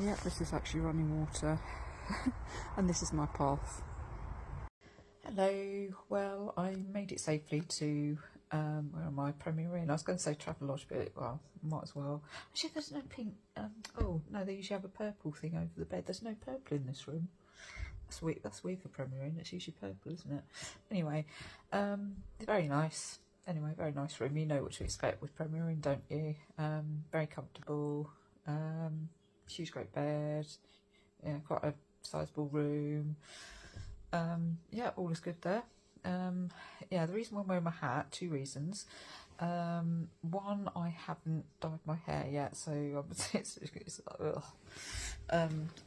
Yeah, this is actually running water and this is my path. Hello, well, I made it safely to, where am I, Premier Inn. I was going to say Travelodge, but, well, might as well. Actually, there's no pink, oh, no, they usually have a purple thing over the bed. There's no purple in this room. That's weird for Premier Inn, it's usually purple, isn't it? Anyway, very nice. Anyway, very nice room. You know what to expect with Premier Inn, don't you? Very comfortable, huge great bed, yeah, quite a sizable room. Yeah, all is good there. Yeah, the reason why I'm wearing my hat, two reasons. One, I haven't dyed my hair yet, so it's ugh.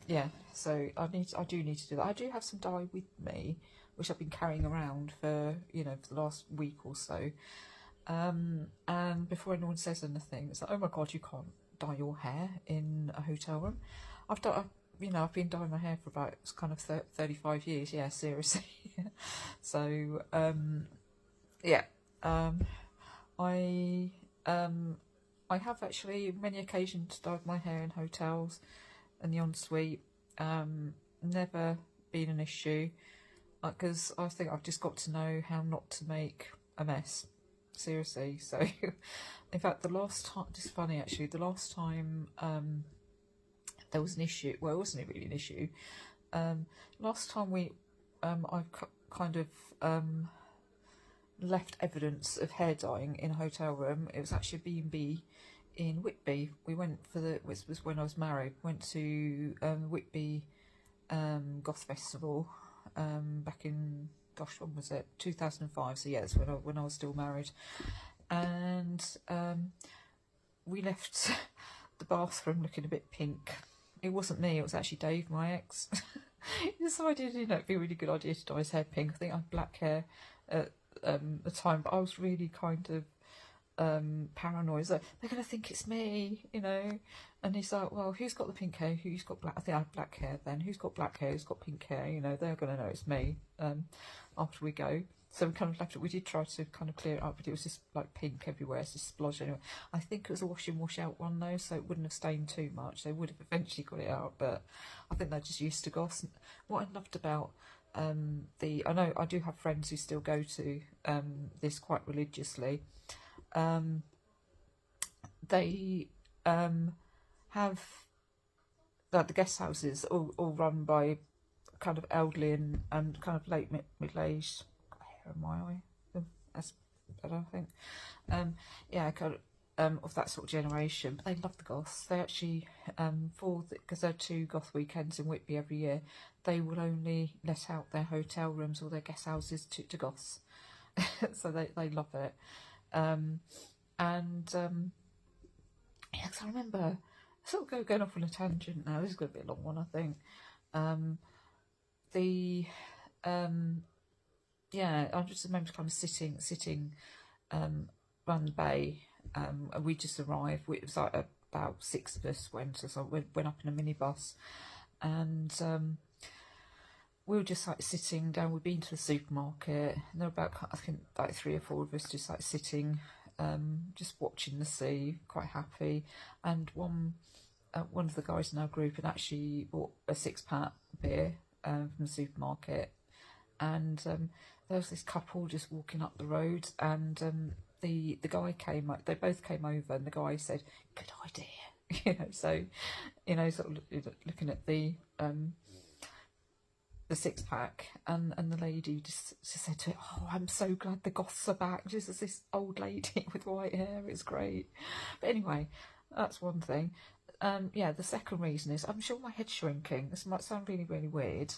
Yeah, so I do need to do that. I do have some dye with me, which I've been carrying around for, you know, for the last week or so. And before anyone says anything, it's like, oh my god, you can't dye your hair in a hotel room. I've been dyeing my hair for about kind of 35 years. Yeah, seriously. So yeah, I have actually many occasions dyed my hair in hotels and the ensuite. Never been an issue, because I think I've just got to know how not to make a mess. Seriously. So in fact, the last time, just funny actually, the last time there was an issue, well, it wasn't really an issue. Last time I kind of left evidence of hair dyeing in a hotel room. It was actually a B&B in Whitby. We went for it was when I was married. Went to Whitby Goth Festival back in, gosh, when was it? 2005. So yeah, that's when I was still married, and we left the bathroom looking a bit pink. It wasn't me, it was actually Dave, my ex. He decided, you know, it'd be a really good idea to dye his hair pink. I think I had black hair at the time, but I was really kind of paranoid. Like, they're going to think it's me, you know. And he's like, well, who's got the pink hair? Who's got black? I think I had black hair then. Who's got black hair? Who's got pink hair? You know, they're going to know it's me after we go. So we kind of left it. We did try to kind of clear it up, but it was just like pink everywhere. It's just splodge anyway. I think it was a wash in, wash out one though, so it wouldn't have stained too much. They would have eventually got it out, but I think they're just used to goss. What I loved about I know I do have friends who still go to this quite religiously. They have like the guest houses all run by kind of elderly and kind of late middle-aged. Am I? That's better, I think. Yeah, kind of that sort of generation. But they love the goths. They actually, because there are 2 goth weekends in Whitby every year, they will only let out their hotel rooms or their guest houses to goths. So they love it. Yeah, because I remember, sort of going off on a tangent now. This is going to be a long one, I think. Yeah, I just remember kind of sitting around the bay. And we just arrived. It was like about 6 of us went up in a minibus, and we were just like sitting down. We'd been to the supermarket, and there were about, I think, like 3 or 4 of us just like sitting, just watching the sea, quite happy. And one of the guys in our group had actually bought a 6-pack beer from the supermarket, and there was this couple just walking up the road, and the guy came, like, they both came over, and the guy said, "Good idea," you know. So, you know, sort of looking at the 6-pack, and the lady just said to it, "Oh, I'm so glad the goths are back." Just as this old lady with white hair, it's great. But anyway, that's one thing. Yeah, the second reason is, I'm sure my head's shrinking. This might sound really, really weird,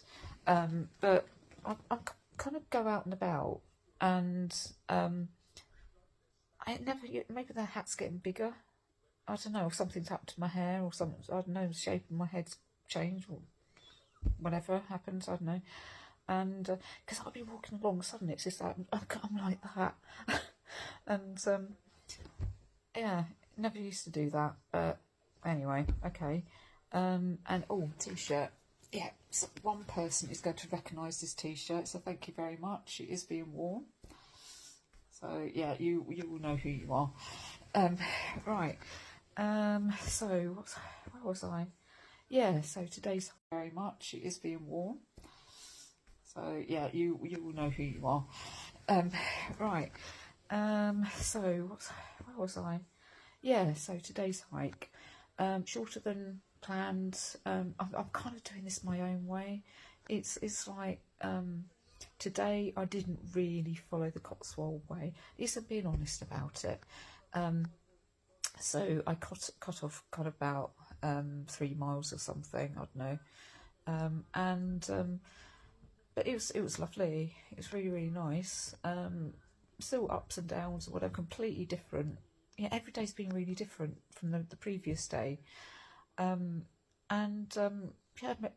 but I kind of go out and about, and maybe the hat's getting bigger. I don't know, if something's happened to my hair or something. I don't know, the shape of my head's changed or whatever happens, I don't know. And because I'll be walking along, suddenly it's just like, I'm like that. And yeah, never used to do that, but anyway, okay. And oh, t-shirt. Yeah, so one person is going to recognise this t-shirt, so thank you very much. It is being worn, so yeah, you will know who you are. Right. So where was I? yeah, so today's very much, it is being warm. So yeah, you will know who you are. Um, right. So where was I? Yeah, so today's hike, shorter than planned. I'm kind of doing this my own way. It's like today I didn't really follow the Cotswold way. At least I'm being honest about it. So I cut off kind of about 3 miles or something. I don't know. But it was lovely. It was really nice. Still ups and downs or whatever, completely different. Yeah, every day's been really different from the previous day. Yeah,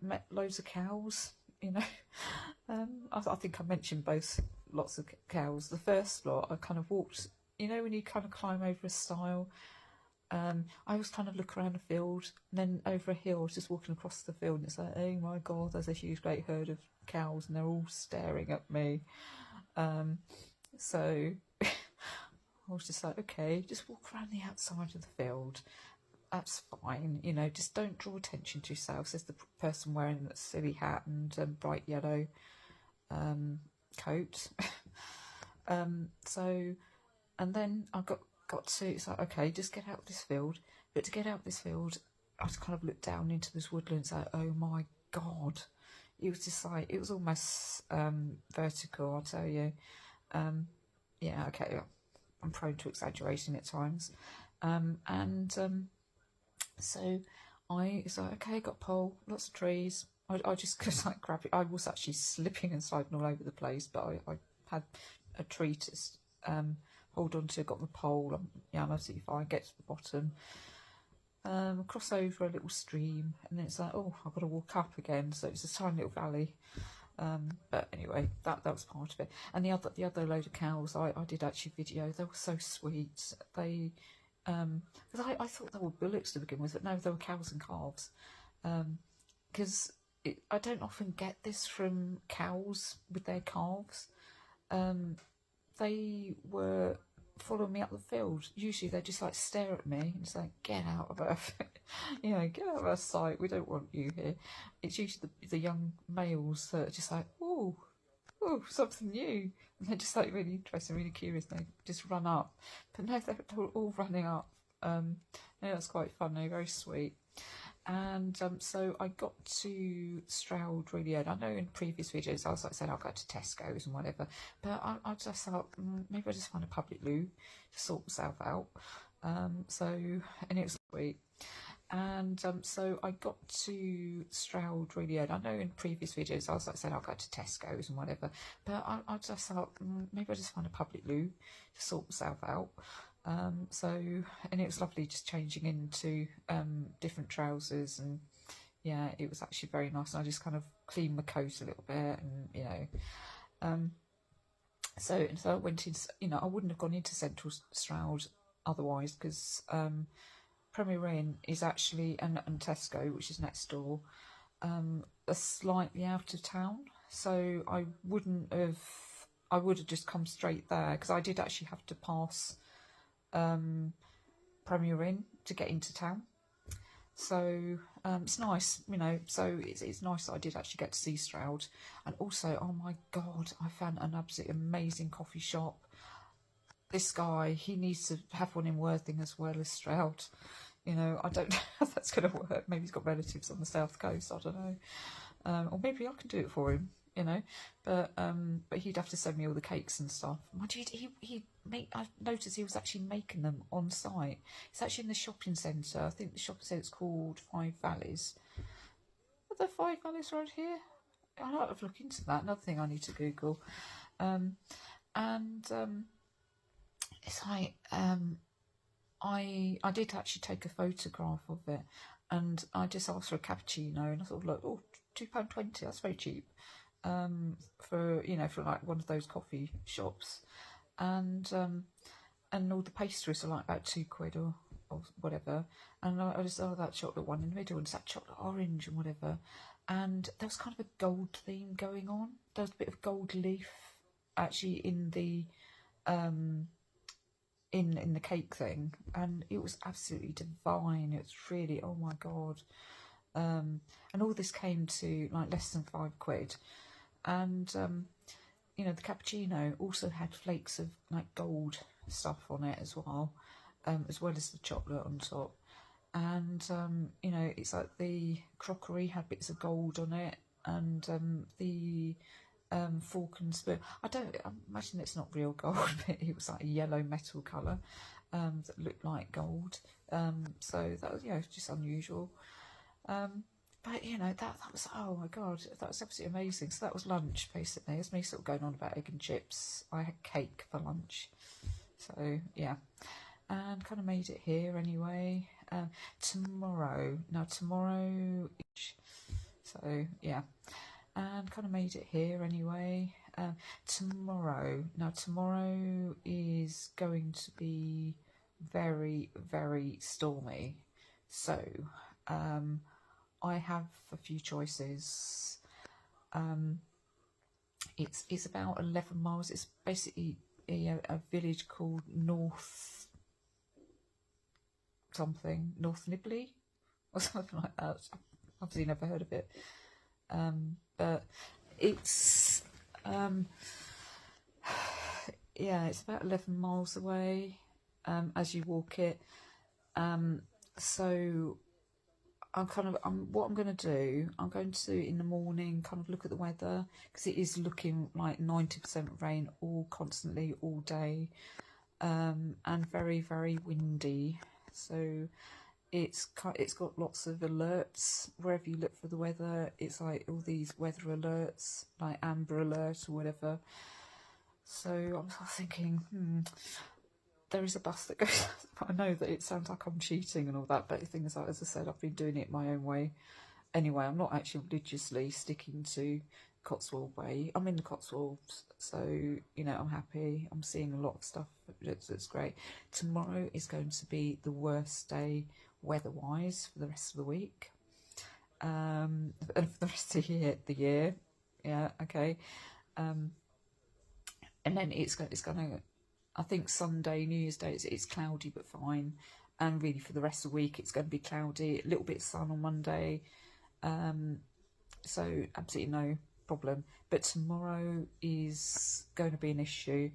met loads of cows. You know, I think I mentioned both lots of cows. The first lot, I kind of walked. You know, when you kind of climb over a stile. I was trying to look around the field, and then over a hill, I was just walking across the field, and it's like, oh my god, there's a huge, great herd of cows, and they're all staring at me. So I was just like, okay, just walk around the outside of the field. That's fine, you know, just don't draw attention to yourself. Says the person wearing a silly hat and bright yellow coat. And then I got to, it's like, okay, just get out of this field. But to get out of this field, I just kind of looked down into this woodland, like, oh my god. It was just like, it was almost vertical, I'll tell you. Yeah, okay, I'm prone to exaggerating at times. So it's like, okay, got a pole, lots of trees. I just could like grab it. I was actually slipping and sliding all over the place, but I had a tree to hold on to, got the pole. I'm absolutely fine. Get to the bottom, cross over a little stream, and then it's like, oh, I've got to walk up again. So it's a tiny little valley. But anyway, that was part of it. And the other load of cows, I did actually video. They were so sweet. They because I thought they were bullocks to begin with, but no, they were cows and calves. Because I don't often get this from cows with their calves. They were following me up the field. Usually they just like stare at me and it's like, get out of our get out of our sight, we don't want you here. It's usually the young males that are just like, oh, something new, and they're just like really interested, really curious, and they just run up. But no, they're all running up. Yeah, that's quite fun. They're very sweet. And so I got to Stroud really early. I know in previous videos I was like saying I'll go to Tesco's and whatever, but I just thought maybe I just find a public loo to sort myself out. And it was sweet. And so I got to Stroud really early. I know in previous videos I was like saying I'll go to Tesco's and whatever, but I just thought maybe I just find a public loo to sort myself out. And it was lovely just changing into different trousers, and yeah, it was actually very nice. And I just kind of cleaned my coat a little bit, and so I went in. I wouldn't have gone into Central Stroud otherwise, because Premier Inn is actually and Tesco, which is next door, are slightly out of town. So I would have just come straight there, because I did actually have to pass Premier Inn to get into town. So it's nice, so it's nice that I did actually get to see Stroud. And also, oh my god, I found an absolutely amazing coffee shop. This guy, he needs to have one in Worthing as well as Stroud. I don't know how that's going to work. Maybe he's got relatives on the south coast, I don't know. Or maybe I can do it for him, but he'd have to send me all the cakes and stuff. Mind you, I noticed he was actually making them on site. It's actually in the shopping centre. I think the shopping centre's called Five Valleys. Are there Five Valleys around here? I'll have to look into that. Another thing I need to Google. It's like I did actually take a photograph of it, and I just asked for a cappuccino, and I thought, look, £2.20, that's very cheap. For like one of those coffee shops, and all the pastries are like about £2 or whatever, and I just that chocolate one in the middle, and it's that chocolate orange and whatever, and there was kind of a gold theme going on. There was a bit of gold leaf actually in the in the cake thing, and it was absolutely divine. It was really, oh my god. And all this came to like less than £5. And you know, the cappuccino also had flakes of like gold stuff on it as well as the chocolate on top. And you know, it's like the crockery had bits of gold on it, and the fork and spoon, I imagine it's not real gold, but it was like a yellow metal colour that looked like gold. So that was, you know, just unusual. But you know, that was, oh my god, that was absolutely amazing. So that was lunch basically. It's me sort of going on about egg and chips. I had cake for lunch, so yeah, and kind of made it here anyway. Tomorrow, so yeah, and kind of made it here anyway. Tomorrow is going to be very, very stormy, so I have a few choices. It's about 11 miles. It's basically a village called North Nibley or something like that. I've obviously never heard of it, but it's yeah, it's about 11 miles away as you walk it. So what I'm going to do, I'm going to in the morning kind of look at the weather, because it is looking like 90% rain constantly all day, and very, very windy. So it's got lots of alerts wherever you look for the weather. It's like all these weather alerts, like Amber Alert or whatever. So I'm thinking, there is a bus that goes. I know that it sounds like I'm cheating and all that, but the thing is, as I said, I've been doing it my own way. Anyway, I'm not actually religiously sticking to Cotswold way. I'm in the Cotswolds, so you know, I'm happy. I'm seeing a lot of stuff that's great. Tomorrow is going to be the worst day weather-wise for the rest of the week, and for the rest of the year. Yeah, okay. And then it's gonna. I think Sunday, New Year's Day, it's cloudy but fine, and really for the rest of the week it's going to be cloudy, a little bit of sun on Monday, so absolutely no problem. But tomorrow is going to be an issue.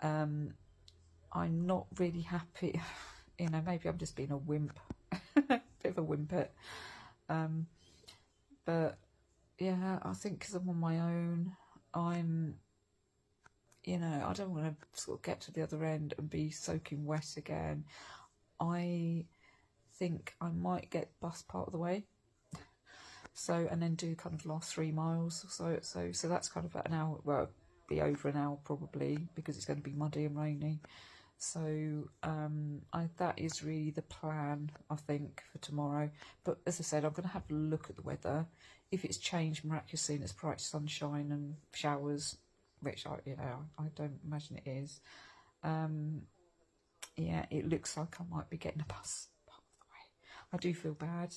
I'm not really happy, you know, maybe I'm just being a wimp, bit of a whimpet, but yeah, I think because I'm on my own, you know, I don't want to sort of get to the other end and be soaking wet again. I think I might get the bus part of the way. So, and then do kind of last 3 miles or so. So that's kind of about an hour, well, be over an hour probably, because it's going to be muddy and rainy. So that is really the plan, I think, for tomorrow. But as I said, I'm going to have a look at the weather. If it's changed miraculously and it's bright sunshine and showers, which I don't imagine it is. Yeah, it looks like I might be getting a bus part of the way. I do feel bad,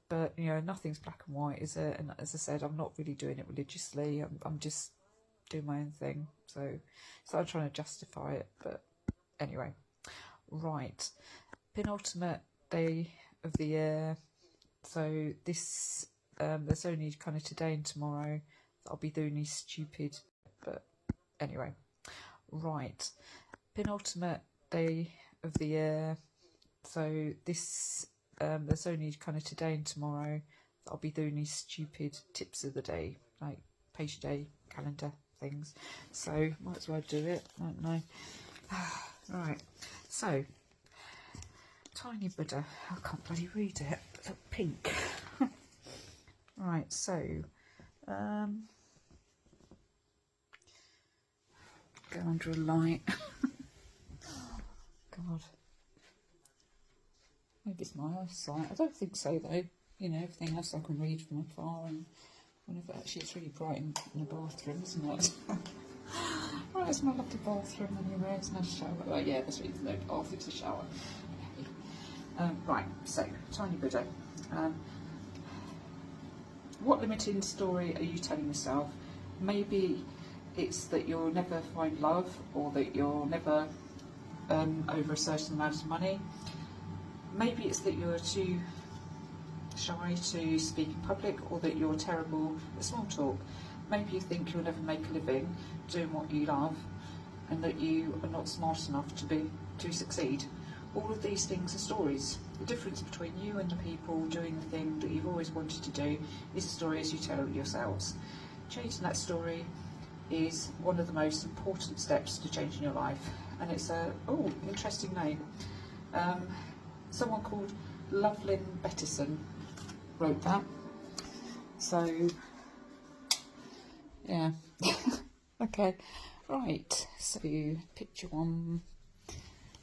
but you know, nothing's black and white, is it? And as I said, I'm not really doing it religiously. I'm just doing my own thing. So I'm trying to justify it. But anyway, right, penultimate day of the year. So this there's only kind of today and tomorrow that I'll be doing these stupid. But anyway, right, penultimate day of the year. So this there's only kind of today and tomorrow that I'll be doing these stupid tips of the day, like page a day calendar things. So might as well do it, I don't know. Right, so Tiny Buddha, I can't bloody read it, it's pink. Right, so go under a light. God, maybe it's my eyesight. I don't think so though. You know, everything else I can read from afar, and whenever actually it's really bright in the bathroom, isn't it? Right, it's my lovely bathroom anyway. It's no shower. Oh yeah, that's right. It's no bath. It's a shower. Right, so Tiny Buddha. What limiting story are you telling yourself? Maybe it's that you'll never find love, or that you'll never over a certain amount of money. Maybe it's that you're too shy to speak in public, or that you're terrible at small talk. Maybe you think you'll never make a living doing what you love, and that you are not smart enough to succeed. All of these things are stories. The difference between you and the people doing the thing that you've always wanted to do is the story as you tell it yourselves. Changing that story is one of the most important steps to changing your life, and it's a interesting name. Someone called Lovelyn Bettison wrote that. So yeah. Okay, right, so picture one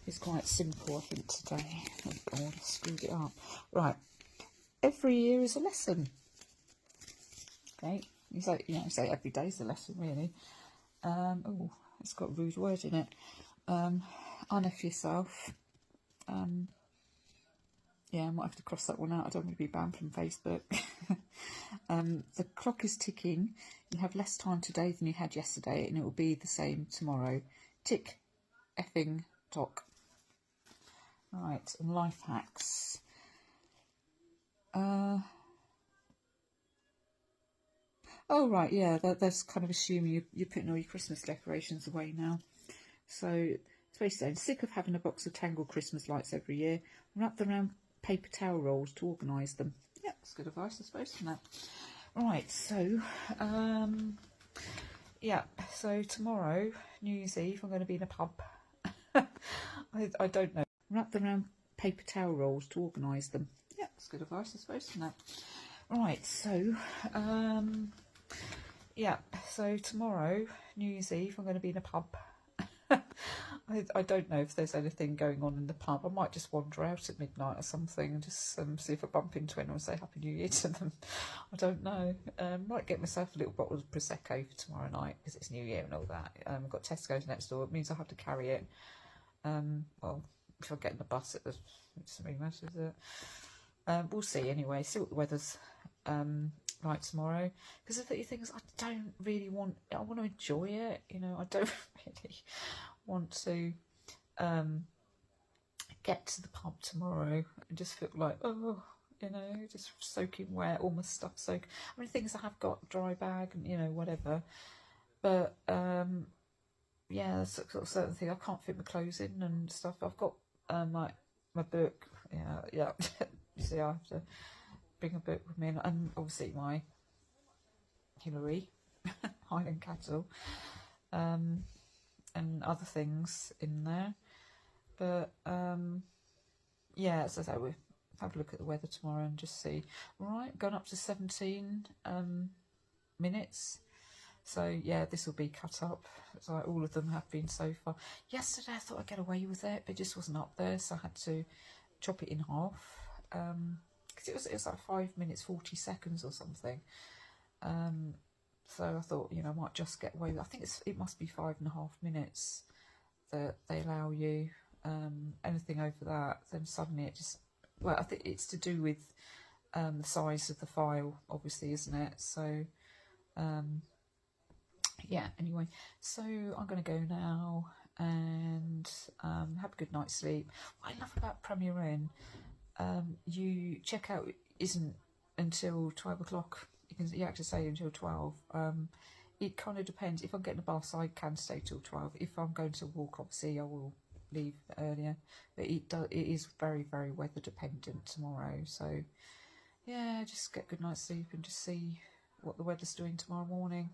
is quite simple, I think, today. Oh God, I screwed it up. Right, every year is a lesson. Okay, you say every day is a lesson, really. Oh, it's got a rude word in it. Honour yourself. Yeah, I might have to cross that one out. I don't want to be banned from Facebook. The clock is ticking. You have less time today than you had yesterday, and it will be the same tomorrow. Tick, effing, tock. Right, and life hacks. Oh, right, yeah, that's kind of assuming you're putting all your Christmas decorations away now. So, it's basically saying, sick of having a box of tangled Christmas lights every year. Wrap them around paper towel rolls to organise them. Yeah, that's good advice, I suppose, isn't it? Right, so, yeah, so tomorrow, New Year's Eve, I'm going to be in a pub. I don't know. Wrap them around paper towel rolls to organise them. Yeah, that's good advice, I suppose, isn't it? Right, so, yeah, so tomorrow, New Year's Eve, I'm going to be in a pub. I don't know if there's anything going on in the pub. I might just wander out at midnight or something and just see if I bump into anyone and say Happy New Year to them. I don't know. Might get myself a little bottle of Prosecco for tomorrow night because it's New Year and all that. I've got Tesco's next door. It means I have to carry it. Well, if I get in the bus, it doesn't really matter, does it? We'll see anyway. See what the weather's like tomorrow. Because the thing is, I don't really want. I want to enjoy it. You know, I don't really want to get to the pub tomorrow and just feel like, oh, you know, just soaking wet, all my stuff soak. I mean, things I have got, dry bag and, you know, whatever. But yeah, there's sort of certain things. I can't fit my clothes in and stuff. I've got like my book. Yeah. You see, I have to bring a book with me, and obviously my Hillary Highland Cattle, and other things in there. But yeah, as I say, we'll have a look at the weather tomorrow and just see. Right, going up to 17 minutes. So yeah, this will be cut up. It's like all of them have been so far. Yesterday I thought I'd get away with it, but it just wasn't up there, so I had to chop it in half. Because it was like 5 minutes 40 seconds or something. So I thought, you know, I might just get away with it. I think it must be 5.5 minutes that they allow you. Anything over that, then suddenly it just, well, I think it's to do with the size of the file, obviously, isn't it? So yeah, anyway, so I'm going to go now and have a good night's sleep. What I love about Premier Inn, you check out isn't until 12 o'clock. You have to stay until 12. It kind of depends. If I'm getting a bus, I can stay till 12. If I'm going to walk, obviously, I will leave earlier. But it is very, very weather dependent tomorrow. So, yeah, just get a good night's sleep and just see what the weather's doing tomorrow morning.